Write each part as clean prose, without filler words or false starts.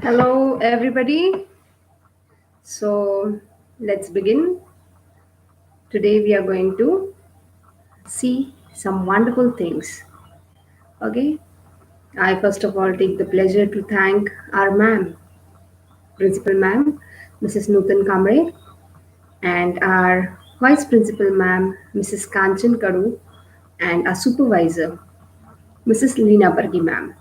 Hello, everybody. So, let's begin. Today, we are going to see some wonderful things. Okay, I first of all take the pleasure to thank our ma'am, Principal Ma'am, Mrs. Nutan Kamre, and our Vice Principal Ma'am, Mrs. Kanchan Kadu, and our supervisor, Mrs. Leena Bargi Ma'am.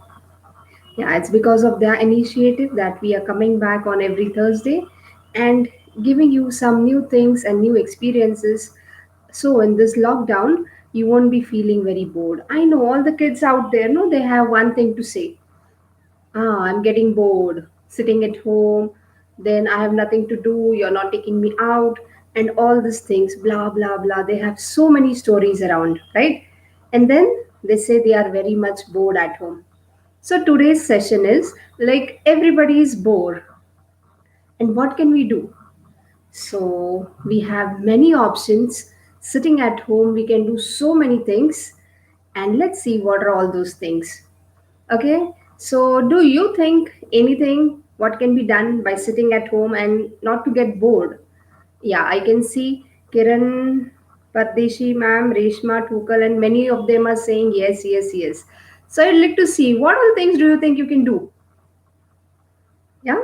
Yeah, it's because of their initiative that we are coming back on every Thursday and giving you some new things and new experiences. So, in this lockdown, you won't be feeling very bored. I know all the kids out there, no, they have one thing to say. I'm getting bored sitting at home. Then I have nothing to do. You're not taking me out. And all these things, blah, blah, blah. They have so many stories around, right? And then they say they are very much bored at home. So today's session is like everybody is bored. And what can we do? So we have many options. Sitting at home, we can do so many things. And let's see what are all those things. Okay. So do you think anything what can be done by sitting at home and not to get bored? Yeah, I can see Kiran, Pardeshi ma'am, Reshma, Tukal, and many of them are saying yes, yes, yes. So I'd like to see what all things do you think you can do? Yeah.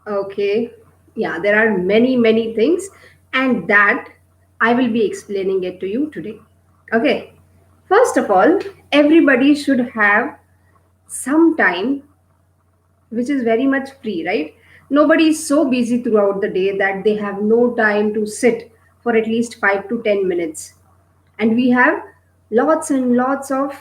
Okay. Yeah, there are many, many things, and that I will be explaining it to you today. Okay. First of all, everybody should have some time which is very much free, right? Nobody is so busy throughout the day that they have no time to sit for at least 5 to 10 minutes. And we have lots and lots of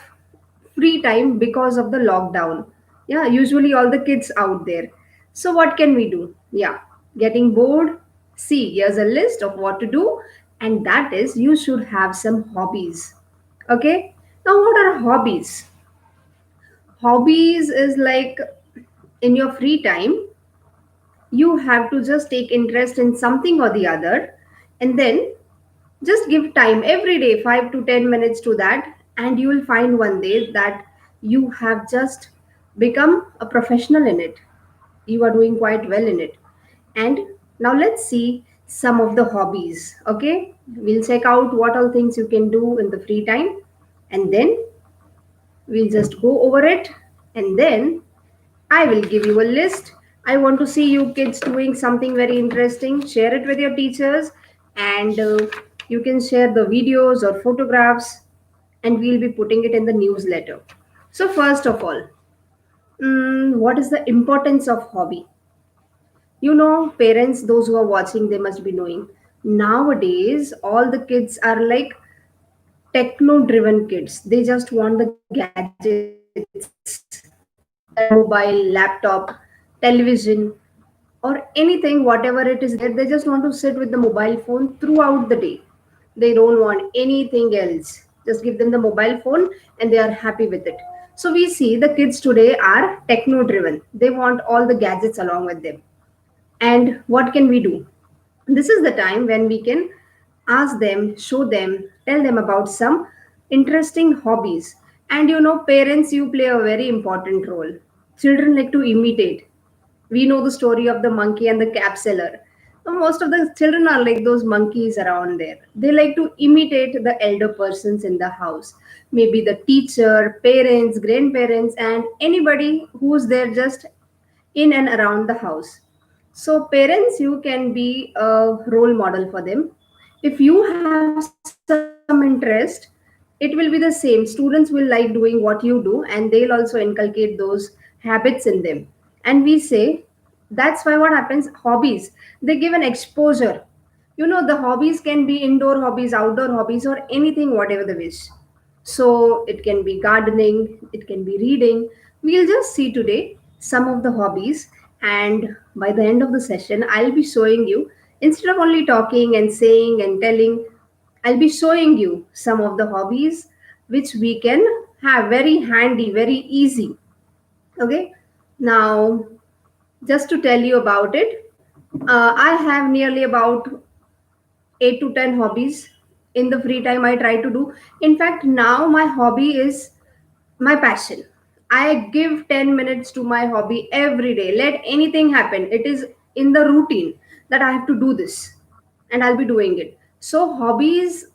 free time because of the lockdown. Yeah, usually all the kids out there. So what can we do? Yeah, getting bored. See, here's a list of what to do, and that is you should have some hobbies. Okay, now what are hobbies? Hobbies is like in your free time you have to just take interest in something or the other, and then just give time every day 5 to 10 minutes to that, and you will find one day that you have just become a professional in it. You are doing quite well in it. And now let's see some of the hobbies. Okay, we'll check out what all things you can do in the free time, and then we'll just go over it, and then I will give you a list. I want to see you kids doing something very interesting. Share it with your teachers, and you can share the videos or photographs, and we'll be putting it in the newsletter. So, first of all, what is the importance of hobby? You know, parents, those who are watching, they must be knowing. Nowadays, all the kids are like techno driven kids. They just want the gadgets, that mobile, laptop, television, or anything, whatever it is there, they just want to sit with the mobile phone throughout the day. They don't want anything else. Just give them the mobile phone and they are happy with it. So we see the kids today are techno driven. They want all the gadgets along with them. And what can we do? This is the time when we can ask them, show them, tell them about some interesting hobbies. And you know, parents, you play a very important role. Children like to imitate. We know the story of the monkey and the cap seller. So most of the children are like those monkeys around there. They like to imitate the elder persons in the house. Maybe the teacher, parents, grandparents, and anybody who's there just in and around the house. So, parents, you can be a role model for them. If you have some interest, it will be the same. Students will like doing what you do, and they'll also inculcate those habits in them. And we say that's why what happens, hobbies, they give an exposure. You know, the hobbies can be indoor hobbies, outdoor hobbies, or anything, whatever they wish. So it can be gardening, it can be reading. We'll just see today some of the hobbies, and by the end of the session, I'll be showing you, instead of only talking and saying and telling, I'll be showing you some of the hobbies which we can have very handy, very easy. Okay, now just to tell you about it, I have nearly about 8 to 10 hobbies in the free time I try to do. In fact, now my hobby is my passion. I give 10 minutes to my hobby every day. Let anything happen. It is in the routine that I have to do this and I'll be doing it. So, hobbies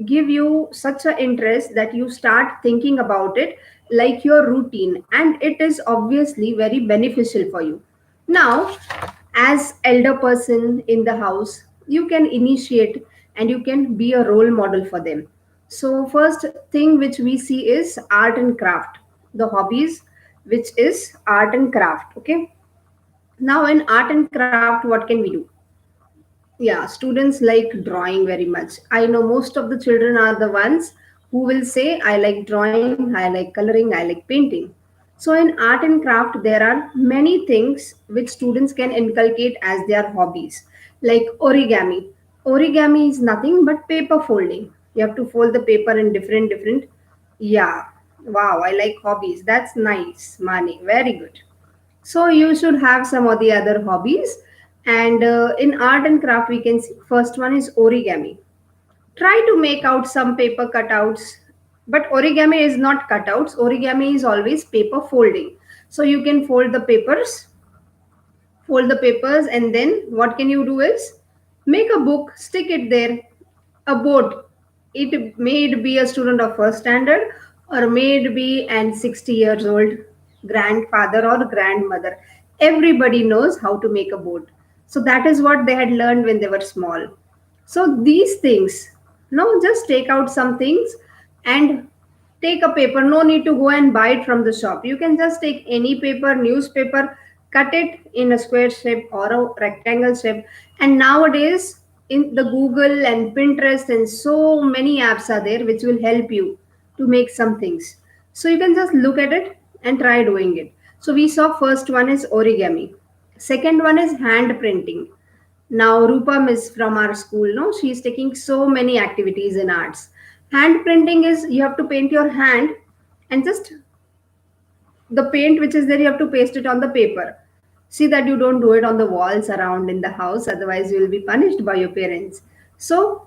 give you such an interest that you start thinking about it like your routine, and it is obviously very beneficial for you. Now, as elder person in the house, you can initiate and you can be a role model for them. So first thing which we see is art and craft, the hobbies, which is art and craft. Okay, now in art and craft, what can we do? Yeah, students like drawing very much. I know most of the children are the ones who will say, I like drawing, I like coloring, I like painting. So, in art and craft, there are many things which students can inculcate as their hobbies, like origami. Origami is nothing but paper folding. You have to fold the paper in different. Yeah, wow, I like hobbies. That's nice, Mani. Very good. So you should have some of the other hobbies. And in art and craft, we can see first one is origami. Try to make out some paper cutouts, but origami is not cutouts. Origami is always paper folding. So you can fold the papers, and then what can you do is make a book, stick it there, a board. It may it be a student of first standard, or may it be an 60 years old grandfather or grandmother. Everybody knows how to make a board. So that is what they had learned when they were small. So these things, no, just take out some things and take a paper. No need to go and buy it from the shop. You can just take any paper, newspaper, cut it in a square shape or a rectangle shape. And nowadays, in the Google and Pinterest and so many apps are there which will help you to make some things. So you can just look at it and try doing it. So we saw first one is origami. Second one is hand printing. Now Rupa Miss from our school, no, she's taking so many activities in arts. Hand printing is you have to paint your hand, and just the paint which is there you have to paste it on the paper. See that you don't do it on the walls around in the house, otherwise you will be punished by your parents. So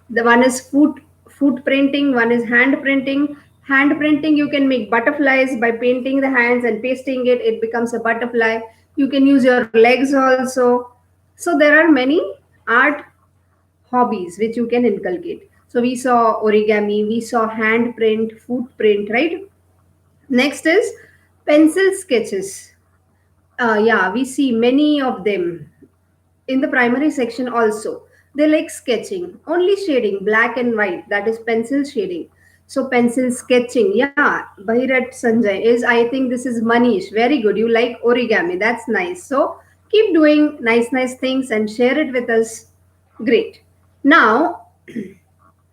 the one is foot printing, one is hand printing. Hand printing, you can make butterflies by painting the hands and pasting it, it becomes a butterfly. You can use your legs also. So there are many art hobbies which you can inculcate. So we saw origami, we saw hand print, footprint, right? Next is pencil sketches. Yeah, we see many of them in the primary section also. They like sketching, only shading, black and white, that is pencil shading. So pencil sketching, yeah, Bharat Sanjay is, I think this is Manish. Very good. You like origami. That's nice. So keep doing nice things and share it with us. Great. Now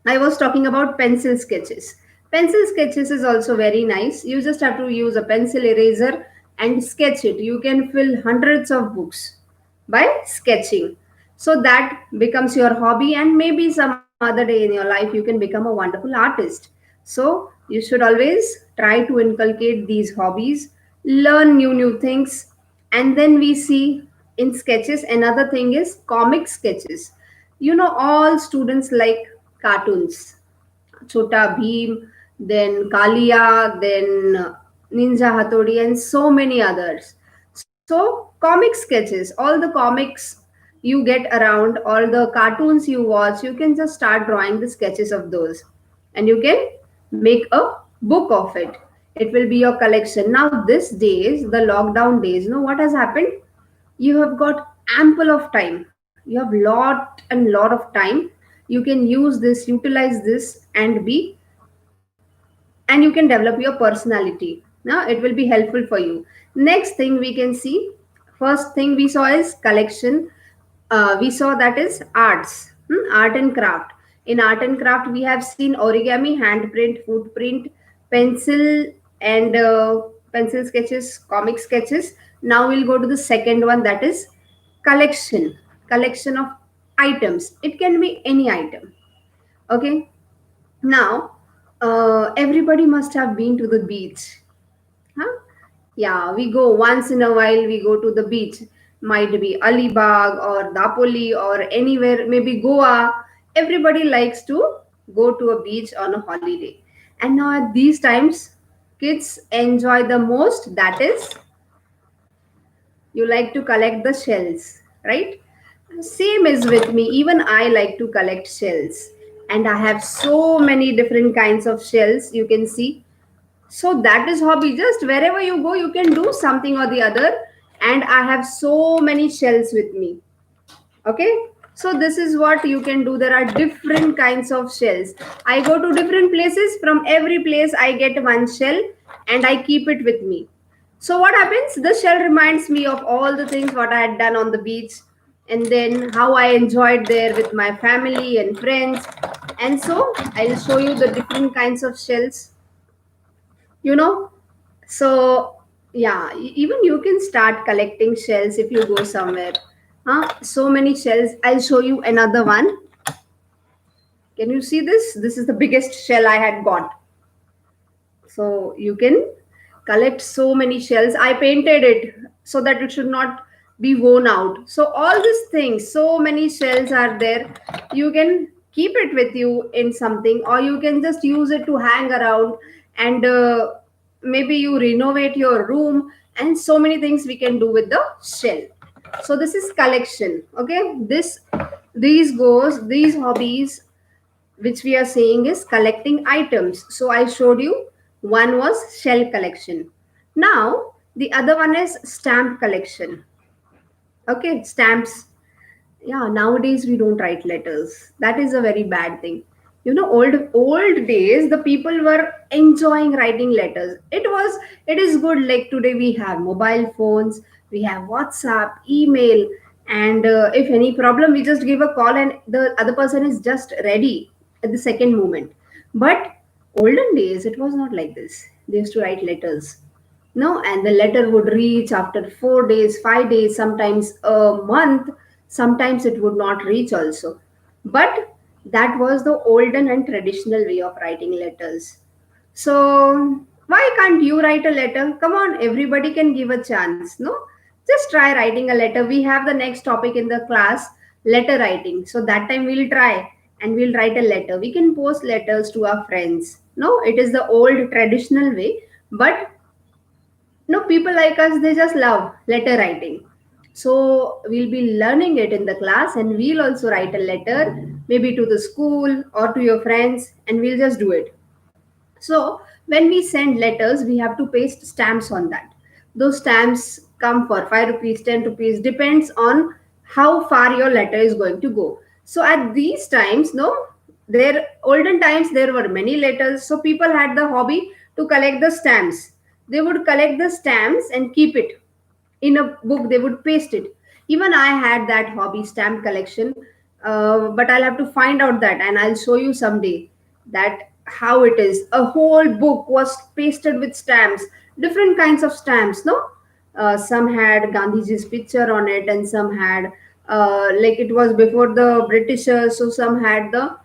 I was talking about pencil sketches. Pencil sketches is also very nice. You just have to use a pencil eraser and sketch it. You can fill hundreds of books by sketching. So that becomes your hobby, and maybe some other day in your life you can become a wonderful artist. So you should always try to inculcate these hobbies, learn new things, and then we see in sketches another thing is comic sketches. You know, all students like cartoons, Chota Bheem, then Kalia, then Ninja Hattori, and so many others. So, comic sketches, all the comics you get around, all the cartoons you watch, you can just start drawing the sketches of those, and you can make a book of it. It will be your collection. Now, these days, the lockdown days, you know what has happened? You have got ample of time. You have lot of time. You can use this, utilize this, and be, and you can develop your personality. Now it will be helpful for you. Next thing we can see, first thing we saw is collection. We saw that is arts, art and craft. In art and craft we have seen origami, handprint, footprint, pencil, and pencil sketches, comic sketches. Now we'll go to the second one, that is collection of items. It can be any item. Okay. Now, everybody must have been to the beach. Huh? Yeah, we go once in a while, we go to the beach. Might be Alibag or Dapoli or anywhere, maybe Goa. Everybody likes to go to a beach on a holiday. And now at these times, kids enjoy the most, that is, you like to collect the shells, right? Same is with me. Even I like to collect shells. And I have so many different kinds of shells, you can see. So that is hobby. Just wherever you go, you can do something or the other. And I have so many shells with me. Okay, so this is what you can do. There are different kinds of shells. I go to different places. From every place I get one shell and I keep it with me. So what happens, the shell reminds me of all the things what I had done on the beach, and then how I enjoyed there with my family and friends. And so I'll show you the different kinds of shells, you know. So yeah, even you can start collecting shells if you go somewhere. So many shells. I'll show you another one. Can you see this? This is the biggest shell I had got. So you can collect so many shells. I painted it so that it should not be worn out. So all these things, so many shells are there. You can keep it with you in something, or you can just use it to hang around, and maybe you renovate your room, and so many things we can do with the shell. So this is collection. Okay, these hobbies which we are saying is collecting items. So I showed you, one was shell collection. Now the other one is stamp collection. Okay, stamps. Yeah, nowadays we don't write letters. That is a very bad thing. Old days the people were enjoying writing letters. It is good. Like today we have mobile phones, we have WhatsApp, email, and if any problem we just give a call and the other person is just ready at the second moment. But olden days it was not like this. They used to write letters. No, and the letter would reach after 4 days, 5 days, sometimes a month. Sometimes it would not reach also. But that was the olden and traditional way of writing letters. So why can't you write a letter? Come on, everybody can give a chance. No, just try writing a letter. We have the next topic in the class, letter writing. So that time we'll try and we'll write a letter. We can post letters to our friends. No, it is the old traditional way, but no, people like us, they just love letter writing. So we'll be learning it in the class, and we'll also write a letter, maybe to the school or to your friends, and we'll just do it. So when we send letters, we have to paste stamps on that. Those stamps come for 5 rupees, 10 rupees, depends on how far your letter is going to go. So at these times, no, there olden times there were many letters, so people had the hobby to collect the stamps. They would collect the stamps and keep it in a book. They would paste it. Even I had that hobby, stamp collection, but I'll have to find out that and I'll show you someday that how it is. A whole book was pasted with stamps, different kinds of stamps. No, some had Gandhiji's picture on it, and some had like it was before the Britishers, so some had the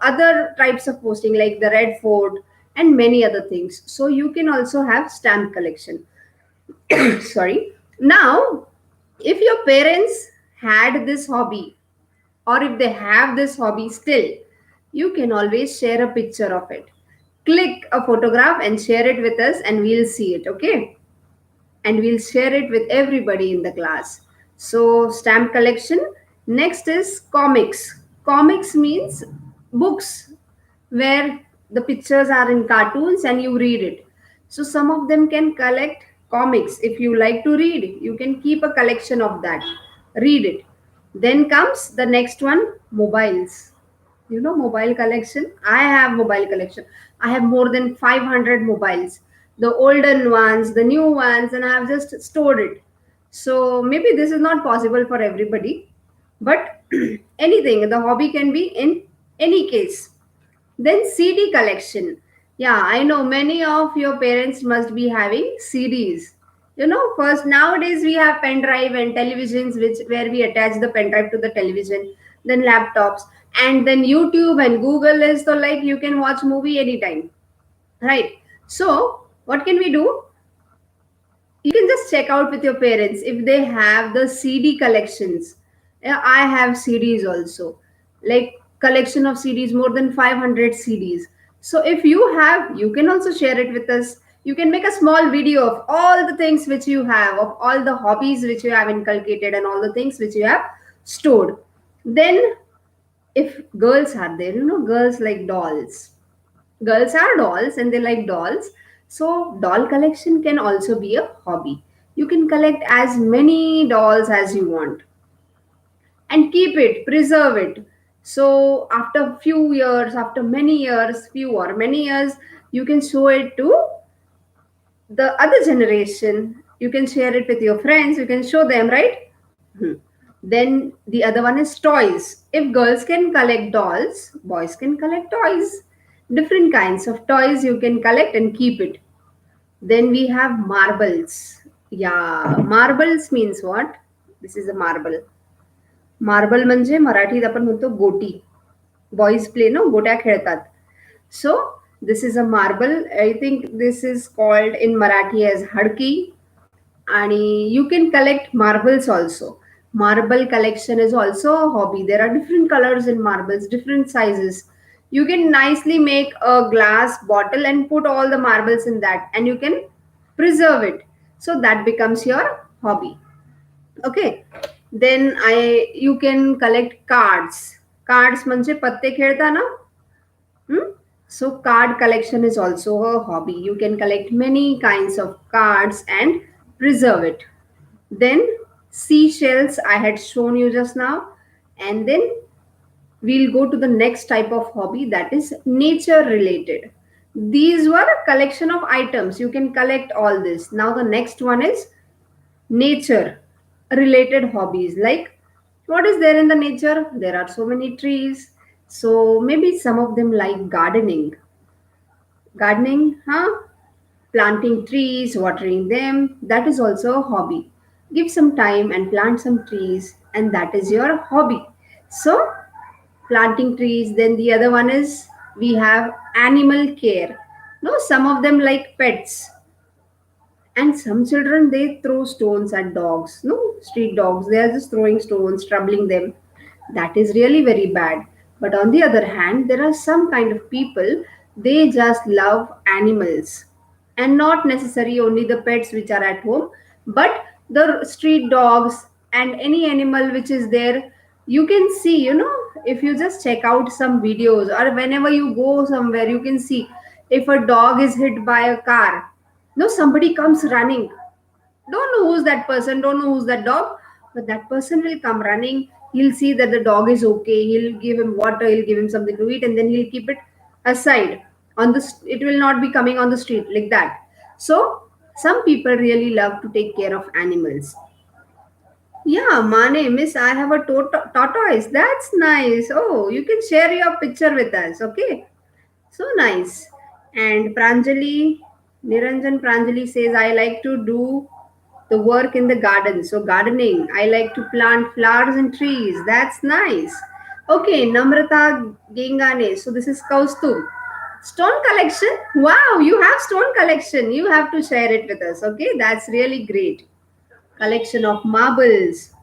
other types of posting like the Red Fort and many other things. So you can also have stamp collection. Sorry. Now, if your parents had this hobby, or if they have this hobby still, you can always share a picture of it. Click a photograph and share it with us, and we'll see it. Okay, and we'll share it with everybody in the class. So stamp collection. Next is comics. Comics means books where the pictures are in cartoons and you read it. So some of them can collect comics. If you like to read, you can keep a collection of that. Read it. Then comes the next one, mobiles. Mobile collection. I have mobile collection. I have more than 500 mobiles, the olden ones, the new ones, and I have just stored it. So maybe this is not possible for everybody, but anything, the hobby can be in any case. Then CD collection. Yeah, I know many of your parents must be having CDs. First nowadays we have pen drive and televisions, which where we attach the pen drive to the television, then laptops, and then YouTube and Google is so like you can watch movie anytime, right? So what can we do? You can just check out with your parents if they have the CD collections. Yeah, I have CDs also, like collection of CDs, more than 500 CDs. So if you have, you can also share it with us. You can make a small video of all the things which you have, of all the hobbies which you have inculcated and all the things which you have stored. Then if girls are there, girls like dolls. Girls are dolls and they like dolls. So doll collection can also be a hobby. You can collect as many dolls as you want and keep it, preserve it. So after few years, after many years, few or many years, you can show it to the other generation. You can share it with your friends, you can show them, right? Hmm. Then the other one is toys. If girls can collect dolls, boys can collect toys. Different kinds of toys you can collect and keep it. Then we have marbles. Yeah, marbles means what? This is a marble. Marble म्हणजे मराठीत आपण म्हणतो गोटी. Boys play no, गोट्या खेळतात. So this is a marble. I think this is called in Marathi as हडकी. आणि you can collect marbles also. Marble collection is also a hobby. There are different colors in marbles, different sizes. You can nicely make a glass bottle and put all the marbles in that, and you can preserve it. So that becomes your hobby. Okay. Then you can collect cards. Cards म्हणजे पत्ते खेळता ना. Hmm? So card collection is also a hobby. You can collect many kinds of cards and preserve it. Then seashells I had shown you just now. And then we'll go to the next type of hobby, that is nature related. These were a collection of items. You can collect all this. Now the next one is nature related hobbies. Like, what is there in the nature? There are so many trees. So maybe some of them like gardening, huh? Planting trees, watering them, that is also a hobby. Give some time and plant some trees, and that is your hobby. So planting trees. Then the other one is, we have animal care. No, some of them like pets. And some children, they throw stones at dogs. No, street dogs, they are just throwing stones, troubling them. That is really very bad. But on the other hand, there are some kind of people, they just love animals. And not necessarily only the pets which are at home, but the street dogs and any animal which is there. You can see, if you just check out some videos, or whenever you go somewhere, you can see if a dog is hit by a car, no, somebody comes running. Don't know who's that person, don't know who's that dog, but that person will come running. He'll see that the dog is okay. He'll give him water, he'll give him something to eat, and then he'll keep it aside. It will not be coming on the street like that. So, some people really love to take care of animals. Yeah, Mane, miss, I have a tortoise. That's nice. Oh, you can share your picture with us, okay? So nice. And Niranjan Pranjali says, I like to do the work in the garden. So, gardening. I like to plant flowers and trees. That's nice. Okay, Namrata Gengane. So, this is Kaustub. Stone collection. Wow, you have stone collection. You have to share it with us. Okay, that's really great. Collection of marbles.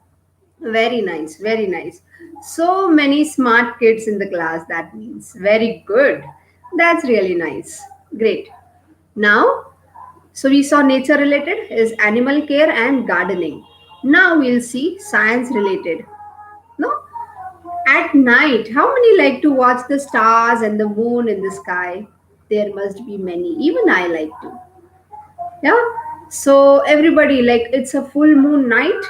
Very nice, very nice. So many smart kids in the class, that means. Very good. That's really nice. Great. Now, so we saw nature related is animal care and gardening. Now we'll see science related. No? At night, how many like to watch the stars and the moon in the sky? There must be many. Even I like to. Yeah. So everybody, like, it's a full moon night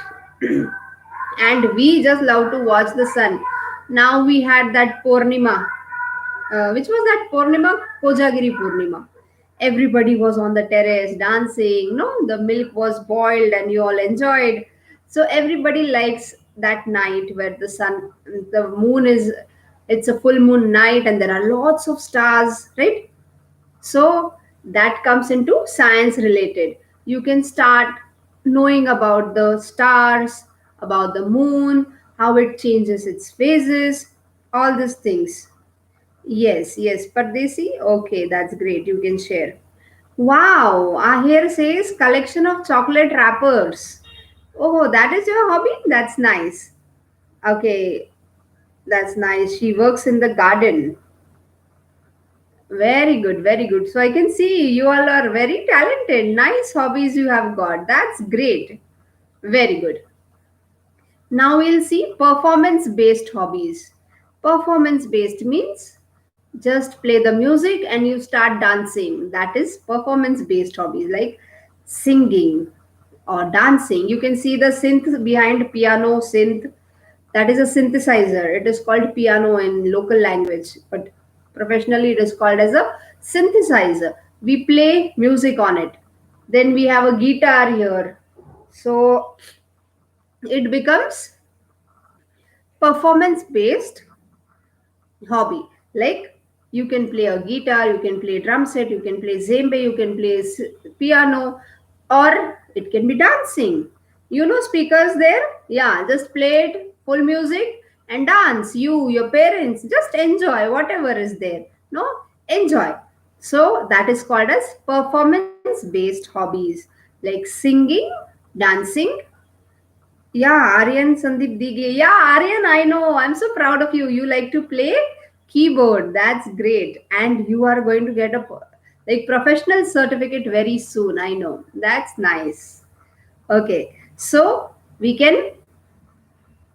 and we just love to watch the sun. Now we had that Purnima. Which was that Purnima? Kojagiri Purnima. Everybody was on the terrace dancing. No, the milk was boiled and you all enjoyed. So everybody likes that night where the moon is, it's a full moon night and there are lots of stars, right? So that comes into science related. You can start knowing about the stars, about the moon, how it changes its phases, all these things. Yes, yes, Pardesi. Okay, that's great. You can share. Wow, here says collection of chocolate wrappers. Oh, that is your hobby? That's nice. Okay, that's nice. She works in the garden. Very good, very good. So I can see you all are very talented. Nice hobbies you have got. That's great. Very good. Now we'll see performance based hobbies. Performance based means just play the music and you start dancing. That is performance based hobbies like singing or dancing. You can see the synth behind piano synth. That is a synthesizer. It is called piano in local language, but professionally it is called as a synthesizer. We play music on it. Then we have a guitar here. So it becomes performance based hobby. Like you can play a guitar, you can play drum set, you can play zembe, you can play piano, or it can be dancing. You know speakers there? Yeah, just play it full music and dance. You, your parents, just enjoy whatever is there. No, enjoy. So that is called as performance based hobbies like singing, dancing. Yeah, Aryan Sandeep Digge. Yeah, Aryan, I know. I'm so proud of you. You like to play keyboard. That's great. And you are going to get a like professional certificate very soon. I know. That's nice. Okay. So we can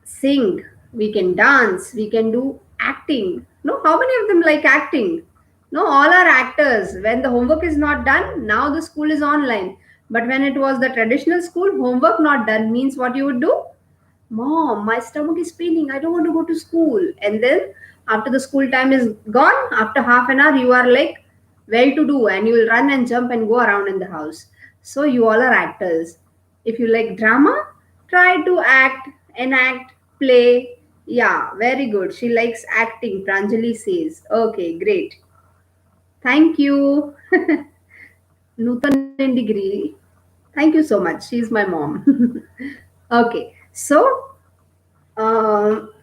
sing, we can dance, we can do acting. No, how many of them like acting? No, all are actors. When the homework is not done, now the school is online. But when it was the traditional school, homework not done means what you would do? Mom, my stomach is paining. I don't want to go to school. And then after the school time is gone, after half an hour, you are like well to do and you will run and jump and go around in the house. So you all are actors. If you like drama, try to act, enact, play. Yeah, very good. She likes acting, Pranjali says. Okay, great. Thank you. Nutan in degree. Thank you so much. She's my mom. Okay, so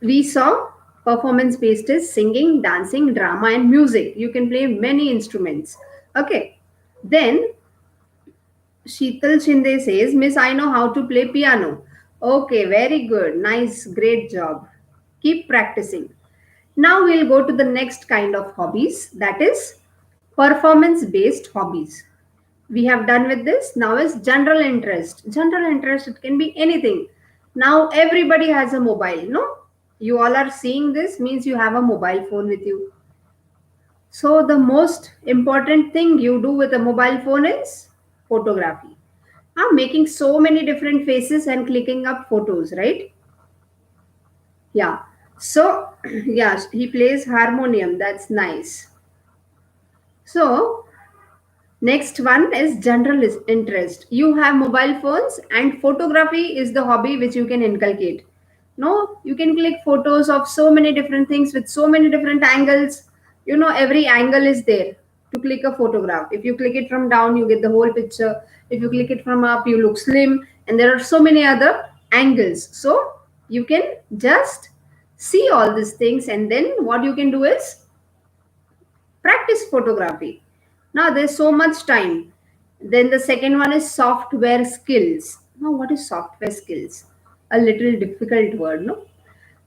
we saw performance based is singing, dancing, drama, and music. You can play many instruments. Okay. Then Sheetal Shinde says, Miss, I know how to play piano. Okay, very good. Nice, great job. Keep practicing. Now we'll go to the next kind of hobbies, that is performance based hobbies. We have done with this. Now is general interest. General interest, it can be anything. Now everybody has a mobile, no? You all are seeing this means you have a mobile phone with you. So the most important thing you do with a mobile phone is photography. I'm making so many different faces and clicking up photos, right? Yeah. So yeah, he plays harmonium. That's nice. So next one is general interest. You have mobile phones and photography is the hobby which you can inculcate. No, you can click photos of so many different things with so many different angles. You know, every angle is there to click a photograph. If you click it from down, you get the whole picture. If you click it from up, you look slim. And there are so many other angles. So you can just see all these things. And then what you can do is practice photography. Now there's so much time. Then the second one is software skills. Now what is software skills? A little difficult word, no?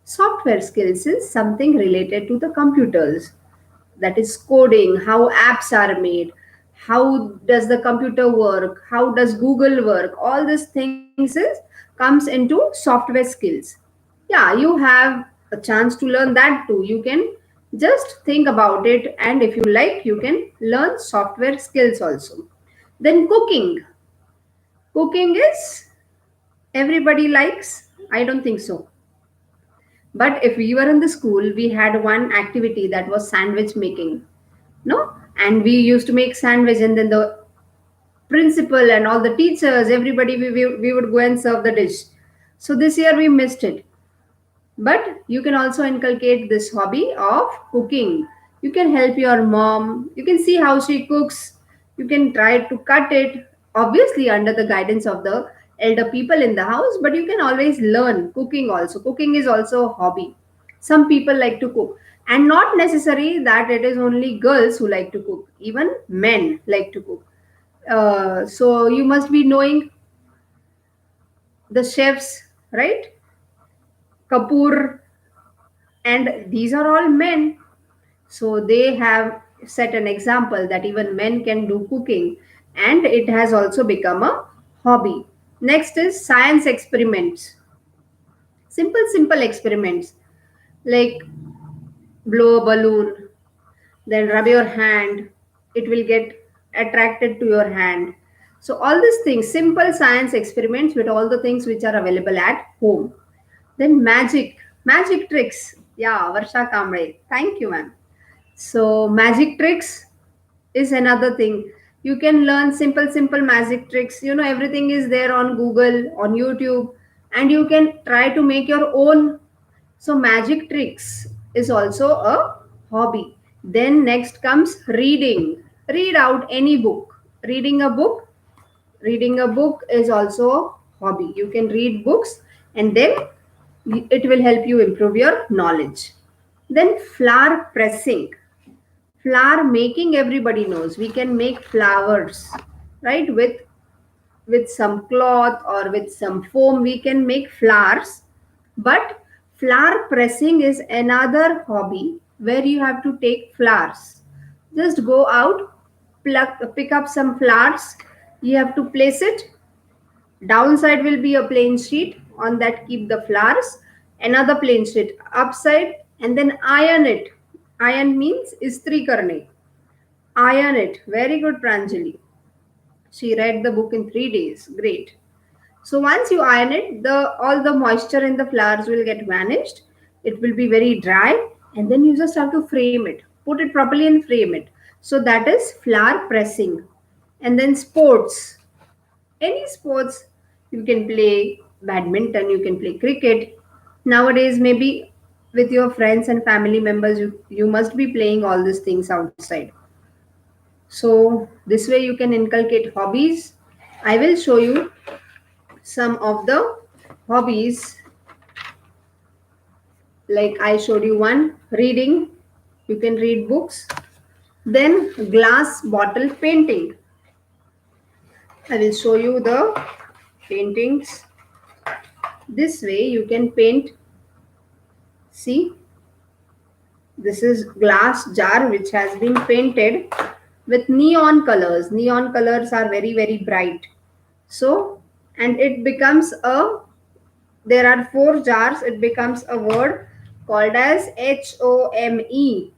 Software skills is something related to the computers. That is coding, how apps are made, how does the computer work, how does Google work. All these things is comes into software skills. Yeah, you have a chance to learn that too. You can just think about it, and if you like, you can learn software skills also. Then cooking is everybody likes. I don't think so, but if we were in the school, we had one activity that was sandwich making, no? And we used to make sandwich, and then the principal and all the teachers, everybody, we would go and serve the dish. So this year we missed it. But you can also inculcate this hobby of cooking. You can help your mom. You can see how she cooks. You can try to cut it, obviously under the guidance of the elder people in the house. But you can always learn cooking also. Cooking is also a hobby. Some people like to cook, and not necessary that it is only girls who like to cook. Even men like to cook. So you must be knowing the chefs, right? Kapoor, and these are all men. So they have set an example that even men can do cooking, and it has also become a hobby. Next is science experiments. Simple experiments like blow a balloon, then rub your hand, it will get attracted to your hand. So all these things, simple science experiments with all the things which are available at home. Then magic tricks. Yeah, Varsha Kamre. Thank you, ma'am. So magic tricks is another thing. You can learn simple magic tricks. You know, everything is there on Google, on YouTube, and you can try to make your own. So magic tricks is also a hobby. Then next comes reading. Read out any book. Reading a book is also a hobby. You can read books, and then it will help you improve your knowledge. Then flower pressing. Flower making, everybody knows. We can make flowers, right? With some cloth or with some foam, we can make flowers. But flower pressing is another hobby where you have to take flowers. Just go out, pick up some flowers. You have to place it. Downside will be a plain sheet. On that, keep the flowers. Another plain sheet upside, and then iron it. Iron means istri karne. Iron it. Very good, Pranjali. She read the book in 3 days. Great. So once you iron it, the all the moisture in the flowers will get vanished. It will be very dry, and then you just have to frame it. Put it properly and frame it. So that is flower pressing. And then sports. Any sports, you can play badminton, you can play cricket. Nowadays, maybe with your friends and family members, you must be playing all these things outside. So this way you can inculcate hobbies. I will show you some of the hobbies. Like I showed you one, reading. You can read books. Then glass bottle painting. I will show you the paintings. This way you can paint. See, this is glass jar which has been painted with neon colors. Neon colors are very bright. So, and it becomes a, there are 4 jars, it becomes a word called as HOME.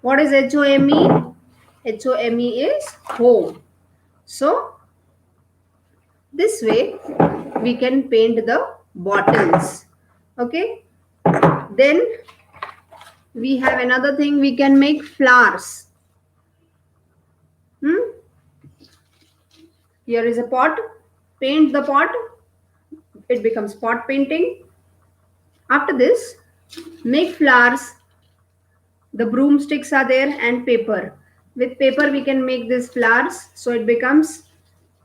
What is HOME? HOME is home. So this way we can paint the bottles. Okay. Then we have another thing, we can make flowers. Here is a pot. Paint the pot. It becomes pot painting. After this, make flowers. The broomsticks are there and paper. With paper we can make these flowers. So it becomes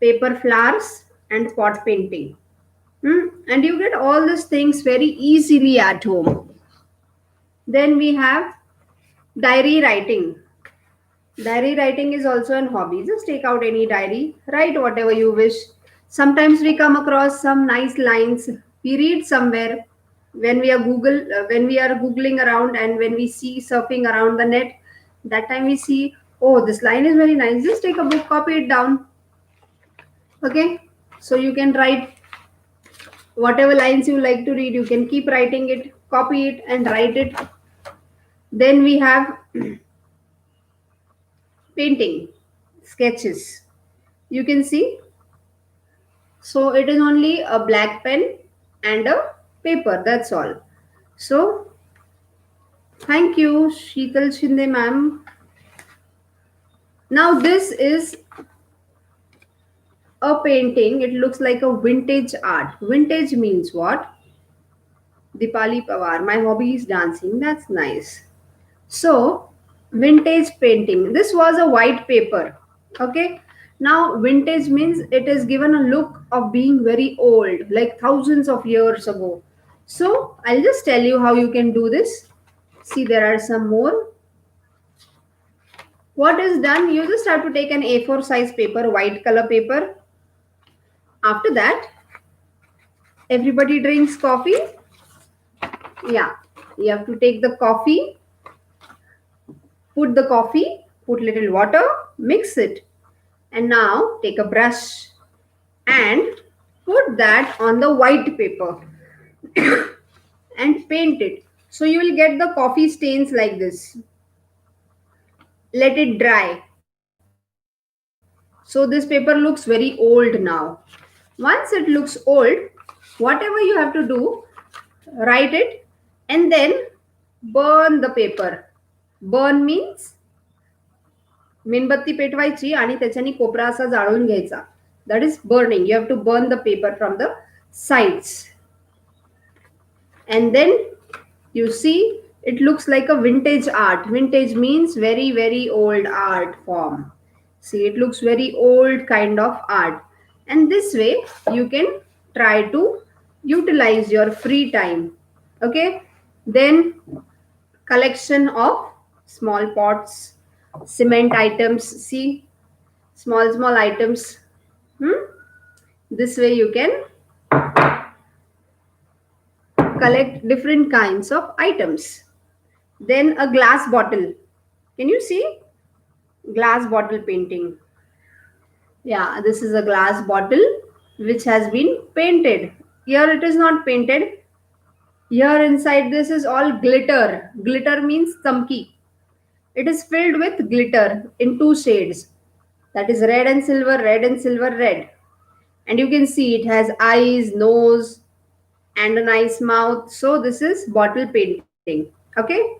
paper flowers and pot painting. And you get all these things very easily at home. Then we have diary writing. Diary writing is also an hobby. Just take out any diary, write whatever you wish. Sometimes we come across some nice lines. We read somewhere when we are googling around, and when we see surfing around the net. That time we see, oh, this line is very nice. Just take a book, copy it down. Okay, so you can write whatever lines you like to read. You can keep writing it, copy it, and write it. Then we have painting, sketches. You can see. So it is only a black pen and a paper. That's all. So thank you, Sheetal Shinde ma'am. Now this is a painting. It looks like a vintage art. Vintage means what? Dipali Pawar. My hobby is dancing. That's nice. So vintage painting. This was a white paper. Okay. Now vintage means it is given a look of being very old, like thousands of years ago. So I'll just tell you how you can do this. See, there are some more. What is done? You just have to take an A4 size paper, white color paper. After that, everybody drinks coffee. Yeah, you have to take the coffee, put the coffee Put little water, mix it, and now take a brush and put that on the white paper and paint it. So you will get the coffee stains like this. Let it dry. So this paper looks very old now. Once it looks old, whatever you have to do, write it and then burn the paper. Burn means मेणबत्ती पेटवायची आणि त्याच्यानी कोपरा असा जाळून घ्यायचा. That is burning. You have to burn the paper from the sides. And then you see it looks like a vintage art. Vintage means very, very old art form. See, it looks very old kind of art. And this way you can try to utilize your free time. Okay. Then collection of small pots, cement items. See, small items. This way you can collect different kinds of items. Then a glass bottle. Can you see? Glass bottle painting. Yeah, this is a glass bottle which has been painted. Here it is not painted. Here inside this is all glitter. Glitter means tamki. It is filled with glitter in two shades. That is red and silver, red and silver, red. And you can see it has eyes, nose, and a nice mouth. So this is bottle painting. Okay.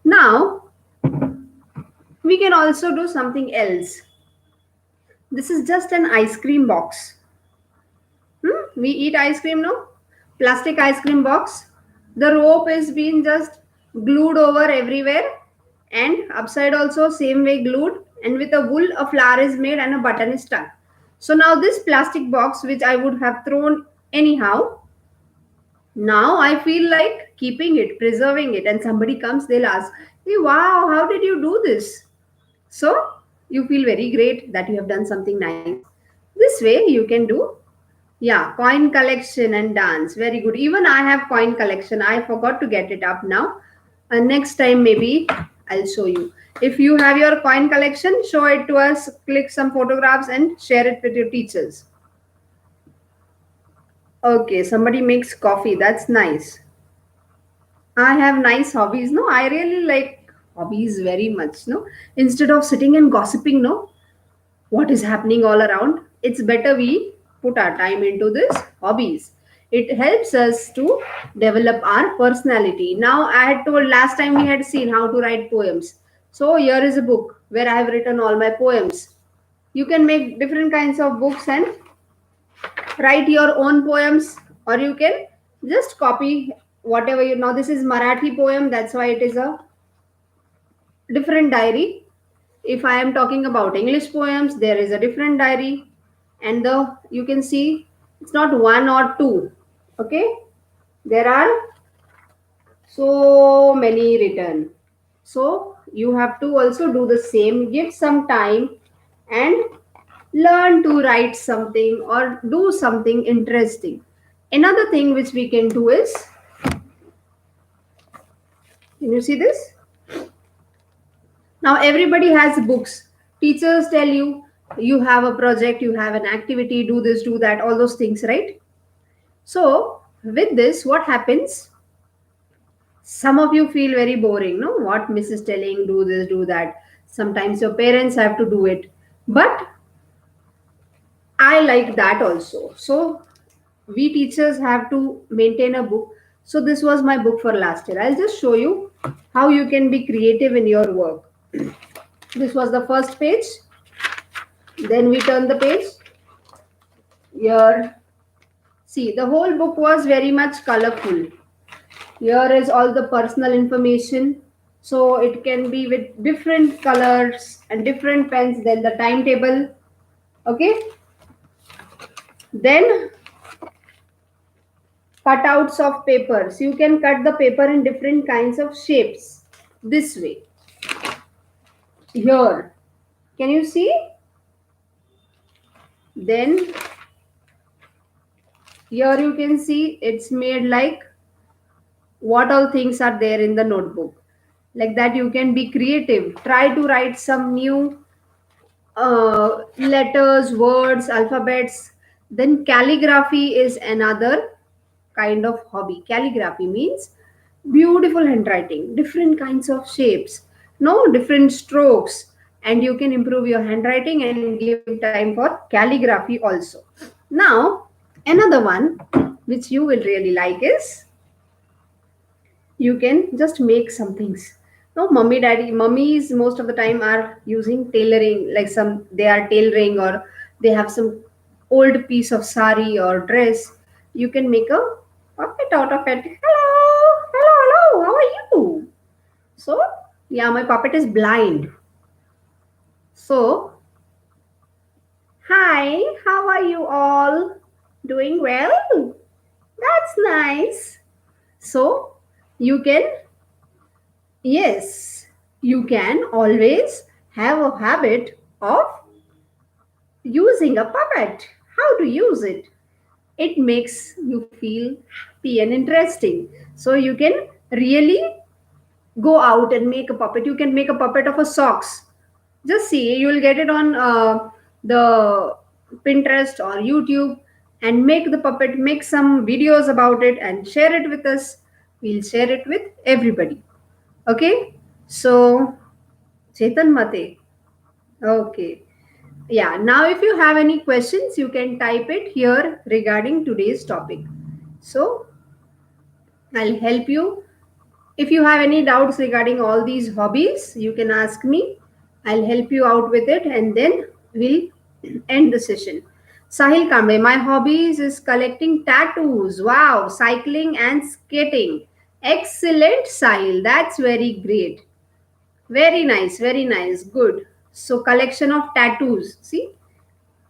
Now we can also do something else. This is just an ice cream box. We eat ice cream, no? Plastic ice cream box. The rope is being just glued over everywhere and upside also same way glued, and with a wool a flower is made and a button is stuck. So now this plastic box which I would have thrown anyhow, now I feel like keeping it, preserving it, and somebody comes, they'll ask, hey, wow, how did you do this? So you feel very great that you have done something nice. This way you can do, yeah, coin collection and dance. Very good. Even I have coin collection. I forgot to get it up now. Next time maybe I'll show you. If you have your coin collection, show it to us, click some photographs and share it with your teachers. Okay, somebody makes coffee. That's nice. I have nice hobbies. No, I really like hobbies very much. No, instead of sitting and gossiping, no, what is happening all around, it's better we put our time into this hobbies. It helps us to develop our personality. Now, I had told last time we had seen how to write poems. So, here is a book where I have written all my poems. You can make different kinds of books and write your own poems, or you can just copy whatever you know. This is Marathi poem, that's why it is a different diary. If I am talking about English poems, there is a different diary, and the you can see it's not one or two. Okay, there are so many written. So you have to also do the same. Give some time and learn to write something or do something interesting. Another thing which we can do is, can you see this? Now everybody has books. Teachers tell you you have a project, you have an activity, do this, do that, all those things, right? So with this, what happens? Some of you feel very boring, no? What Miss is telling, do this, do that. Sometimes your parents have to do it. But I like that also. So we teachers have to maintain a book. So this was my book for last year. I'll just show you how you can be creative in your work. This was the first page. Then we turn the page. Here, see, the whole book was very much colorful. Here is all the personal information. So it can be with different colors and different pens. Then the timetable. Okay. Then cutouts of paper. So you can cut the paper in different kinds of shapes. This way. Here. Can you see? Then here you can see it's made like what all things are there in the notebook. Like that, you can be creative. Try to write some new letters, words, alphabets. Then calligraphy is another kind of hobby. Calligraphy means beautiful handwriting, different kinds of shapes, no different strokes, and you can improve your handwriting and give time for calligraphy also. Now, another one which you will really like is you can just make some things. No, mummy, daddy, mummies most of the time are using tailoring, like some they are tailoring or they have some old piece of sari or dress. You can make a puppet out of it. Hello, hello, hello, how are you? So, yeah, my puppet is blind. So, hi, how are you all? Doing well? That's nice. So, you can yes, you can always have a habit of using a puppet. How to use it? It makes you feel happy and interesting. So you can really go out and make a puppet. You can make a puppet of a socks. Just see, you will get it on the Pinterest or YouTube and make the puppet, make some videos about it and share it with us. We'll share it with everybody. Okay? So Chetan Mate. Okay. Yeah. Now, if you have any questions, you can type it here regarding today's topic. So, I'll help you. If you have any doubts regarding all these hobbies, you can ask me. I'll help you out with it and then we'll end the session. Sahil Kambe, my hobbies is collecting tattoos. Wow, cycling and skating. Excellent, Sahil. That's very great. Very nice, very nice. Good. So collection of tattoos. See,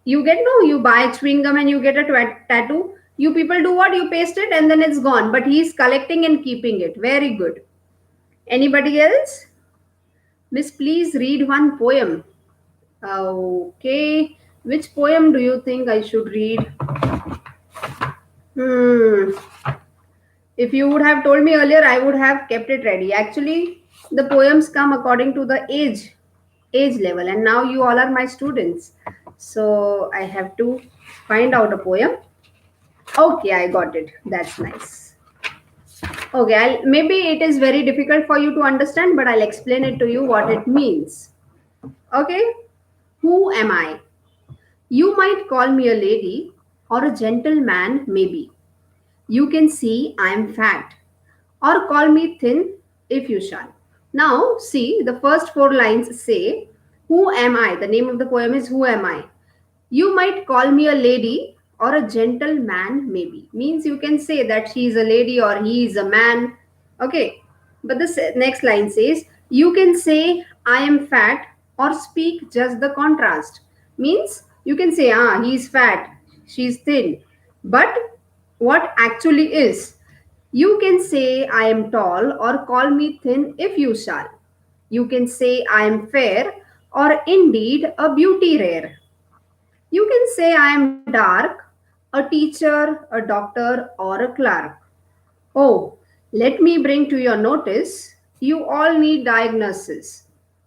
you get no, you buy chewing gum and you get a tattoo. You people do what? You paste it and then it's gone. But he's collecting and keeping it. Very good. Anybody else? Miss, please read one poem. Okay. Which poem do you think I should read? Hmm. If you would have told me earlier, I would have kept it ready. Actually, the poems come according to the age level, and now you all are my students. So I have to find out a poem. Okay, I got it. That's nice. Okay, maybe it is very difficult for you to understand, but I'll explain it to you what it means. Okay, who am I? You might call me a lady or a gentleman, maybe. You can see I am fat or call me thin if you shall. Now, see, the first four lines say, who am I? The name of the poem is Who Am I? You might call me a lady or a gentleman, maybe. Means you can say that she is a lady or he is a man. Okay. But the next line says, you can say I am fat or speak just the contrast. Means you can say, he is fat, she is thin. But what actually is? You can say I am tall or call me thin if you shall. You can say I am fair or indeed a beauty rare. You can say I am dark, a teacher, a doctor, or a clerk. Oh, let me bring to your notice you all need diagnosis.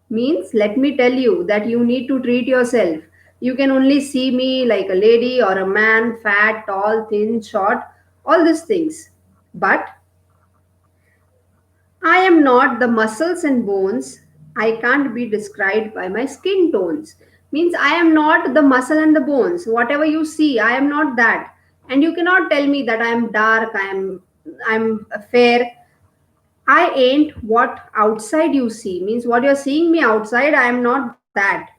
Means, let me tell you that you need to treat yourself. You can only see me like a lady or a man, fat, tall, thin, short, all these things. But I am not the muscles and bones. I can't be described by my skin tones. Means I am not the muscle and the bones. Whatever you see, I am not that. And you cannot tell me that I am dark, I'm fair. I ain't what outside you see. Means what you're seeing me outside, I am not that.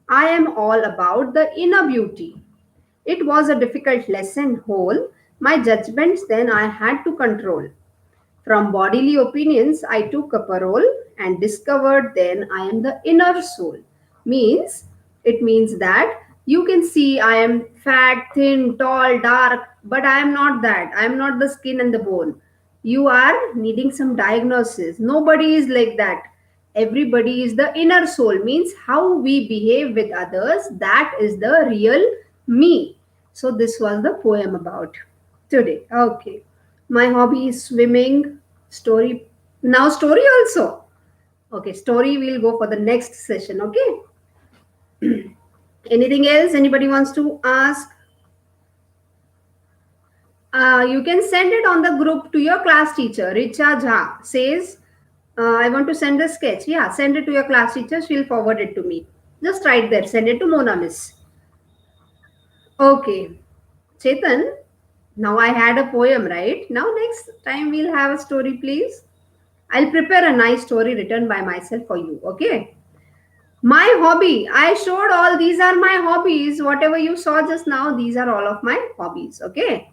I am all about the inner beauty. It was a difficult lesson whole. My judgments then I had to control. From bodily opinions, I took up a role and discovered then I am the inner soul. Means, it means that you can see I am fat, thin, tall, dark, but I am not that. I am not the skin and the bone. You are needing some diagnosis. Nobody is like that. Everybody is the inner soul, means how we behave with others. That is the real me. So, this was the poem about today. Okay. My hobby is swimming. Story. Now, story also. Okay, story we'll go for the next session. Okay. Anything else anybody wants to ask? You can send it on the group to your class teacher. Richa Jha says, I want to send the sketch. Yeah, send it to your class teacher. She'll forward it to me. Just write there. Send it to Mona Miss. Okay. Chetan, now I had a poem, right? Now next time we'll have a story, please. I'll prepare a nice story written by myself for you. Okay. My hobby. I showed all these are my hobbies. Whatever you saw just now, these are all of my hobbies. Okay.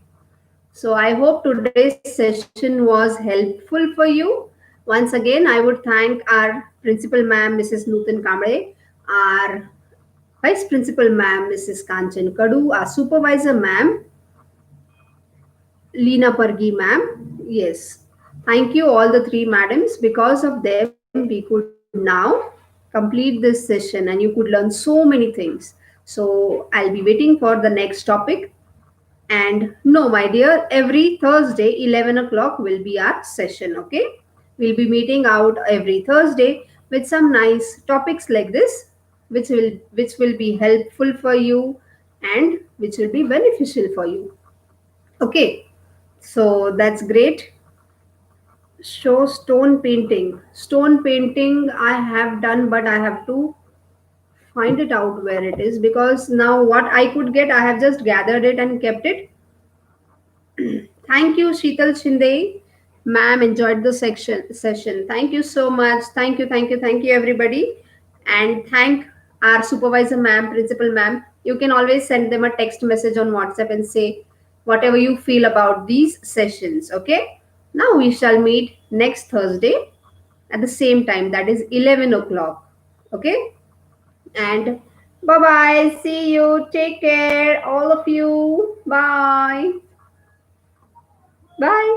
So I hope today's session was helpful for you. Once again, I would thank our principal ma'am, Mrs. Nutan Kamble, our vice principal ma'am, Mrs. Kanchan Kadu, our supervisor ma'am, Leena Pargi ma'am. Yes. Thank you all the three madams. Because of them, we could now complete this session and you could learn so many things. So I'll be waiting for the next topic. And no, my dear, every Thursday, 11 o'clock will be our session, okay? We'll be meeting out every Thursday with some nice topics like this, which will be helpful for you and which will be beneficial for you. Okay, so that's great. Show stone painting. Stone painting I have done, but I have to find it out where it is because now what I could get, I have just gathered it and kept it. Thank you, Sheetal Shinde. Ma'am, enjoyed the session. Thank you so much. Thank you, everybody. And thank our supervisor, ma'am, principal, ma'am. You can always send them a text message on WhatsApp and say whatever you feel about these sessions. Okay. Now we shall meet next Thursday at the same time, that is 11 o'clock. Okay. And bye bye. See you. Take care, all of you. Bye. Bye.